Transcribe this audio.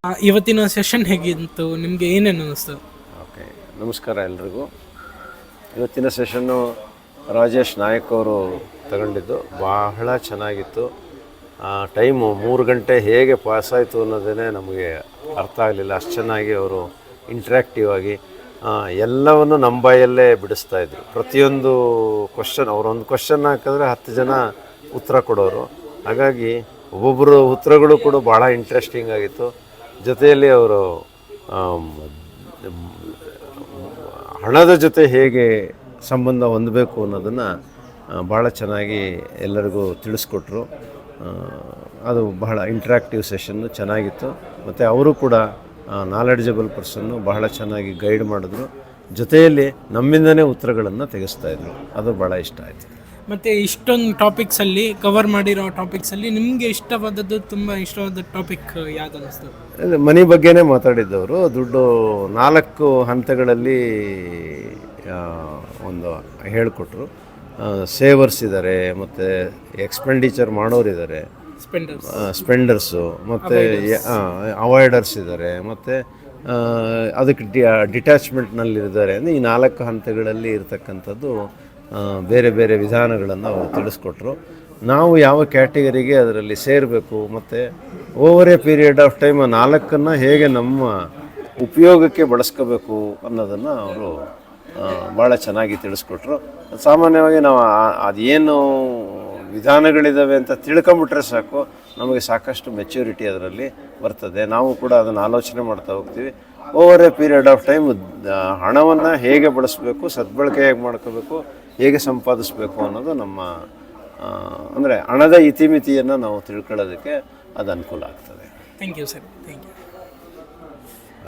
ಇವತ್ತಿನ ಸೆಷನ್ ಹೇಗಿತ್ತು, ನಿಮಗೆ ಏನೇನು ಅನ್ನಿಸ್ತು? ಓಕೆ, ನಮಸ್ಕಾರ ಎಲ್ರಿಗೂ. ಇವತ್ತಿನ ಸೆಷನ್ನು ರಾಜೇಶ್ ನಾಯಕ್ ಅವರು ತಗೊಂಡಿದ್ದು ಬಹಳ ಚೆನ್ನಾಗಿತ್ತು. ಟೈಮು 3 ಗಂಟೆ ಹೇಗೆ ಪಾಸಾಯಿತು ಅನ್ನೋದೇ ನಮಗೆ ಅರ್ಥ ಆಗಲಿಲ್ಲ. ಅಷ್ಟು ಚೆನ್ನಾಗಿ ಅವರು ಇಂಟ್ರ್ಯಾಕ್ಟಿವ್ ಆಗಿ ಎಲ್ಲವನ್ನು ನಮ್ಮ ಬಾಯಲ್ಲೇ ಬಿಡಿಸ್ತಾಯಿದ್ರು. ಪ್ರತಿಯೊಂದು ಕ್ವಶನ್, ಅವರೊಂದು ಕ್ವಶನ್ ಹಾಕಿದ್ರೆ 10 ಜನ ಉತ್ತರ ಕೊಡೋರು. ಹಾಗಾಗಿ ಒಬ್ಬೊಬ್ಬರು ಉತ್ತರಗಳು ಕೂಡ ಭಾಳ ಇಂಟ್ರೆಸ್ಟಿಂಗ್ ಆಗಿತ್ತು. ಜೊತೆಯಲ್ಲಿ ಅವರು ಹಣದ ಜೊತೆ ಹೇಗೆ ಸಂಬಂಧ ಹೊಂದಬೇಕು ಅನ್ನೋದನ್ನು ಭಾಳ ಚೆನ್ನಾಗಿ ಎಲ್ಲರಿಗೂ ತಿಳಿಸ್ಕೊಟ್ರು. ಅದು ಬಹಳ ಇಂಟ್ರ್ಯಾಕ್ಟಿವ್ ಸೆಷನ್ನು ಚೆನ್ನಾಗಿತ್ತು. ಮತ್ತು ಅವರು ಕೂಡ ನಾಲೆಡ್ಜಬಲ್ ಪರ್ಸನ್ನು, ಬಹಳ ಚೆನ್ನಾಗಿ ಗೈಡ್ ಮಾಡಿದ್ರು. ಜೊತೆಯಲ್ಲಿ ನಮ್ಮಿಂದನೇ ಉತ್ತರಗಳನ್ನು ತೆಗೆಸ್ತಾಯಿದ್ರು. ಅದು ಭಾಳ ಇಷ್ಟ ಆಯಿತು. ಮತ್ತು ಇಷ್ಟೊಂದು ಟಾಪಿಕ್ಸಲ್ಲಿ ಕವರ್ ಮಾಡಿರೋ ಟಾಪಿಕ್ಸಲ್ಲಿ ನಿಮಗೆ ಇಷ್ಟವಾದದ್ದು, ತುಂಬ ಇಷ್ಟವಾದ ಟಾಪಿಕ್ ಯಾವುದು ಅನ್ನಿಸ್ತು? ಮನಿ ಬಗ್ಗೆನೇ ಮಾತಾಡಿದ್ದವರು. ದುಡ್ಡು 4 ಹಂತಗಳಲ್ಲಿ ಒಂದು ಹೇಳಿಕೊಟ್ರು. ಸೇವರ್ಸ್ ಇದ್ದಾರೆ, ಮತ್ತು ಎಕ್ಸ್ಪೆಂಡಿಚರ್ ಮಾಡೋರಿದ್ದಾರೆ, ಸ್ಪೆಂಡರ್ಸು, ಮತ್ತು ಅವಾಯ್ಡರ್ಸ್ ಇದ್ದಾರೆ, ಮತ್ತು ಅದಕ್ಕೆ ಡಿಟ್ಯಾಚ್ಮೆಂಟ್ನಲ್ಲಿದ್ದಾರೆ. ಅಂದರೆ ಈ 4 ಹಂತಗಳಲ್ಲಿ ಇರತಕ್ಕಂಥದ್ದು ಬೇರೆ ಬೇರೆ ವಿಧಾನಗಳನ್ನು ಅವರು ತಿಳಿಸ್ಕೊಟ್ರು. ನಾವು ಯಾವ ಕ್ಯಾಟಗರಿಗೆ ಅದರಲ್ಲಿ ಸೇರಬೇಕು, ಮತ್ತು over A period of time 4 ಹೇಗೆ ನಮ್ಮ ಉಪಯೋಗಕ್ಕೆ ಬಳಸ್ಕೋಬೇಕು ಅನ್ನೋದನ್ನು ಅವರು ಭಾಳ ಚೆನ್ನಾಗಿ ತಿಳಿಸ್ಕೊಟ್ರು. ಸಾಮಾನ್ಯವಾಗಿ ನಾವು ಅದೇನು ವಿಧಾನಗಳಿದ್ದಾವೆ ಅಂತ ತಿಳ್ಕೊಂಬಿಟ್ರೆ ಸಾಕು, ನಮಗೆ ಸಾಕಷ್ಟು ಮೆಚ್ಯೂರಿಟಿ ಅದರಲ್ಲಿ ಬರ್ತದೆ. ನಾವು ಕೂಡ ಅದನ್ನು ಆಲೋಚನೆ ಮಾಡ್ತಾ ಹೋಗ್ತೀವಿ. Over A period of time ಹಣವನ್ನು ಹೇಗೆ ಬಳಸಬೇಕು, ಸದ್ಬಳಕೆ ಹೇಗೆ ಮಾಡ್ಕೋಬೇಕು, ಹೇಗೆ ಸಂಪಾದಿಸಬೇಕು ಅನ್ನೋದು ನಮ್ಮ ಅಂದರೆ ಹಣದ ಇತಿಮಿತಿಯನ್ನು ನಾವು ತಿಳ್ಕೊಳ್ಳೋದಕ್ಕೆ ಅದು ಅನುಕೂಲ ಆಗ್ತದೆ. Thank you sir. Thank you.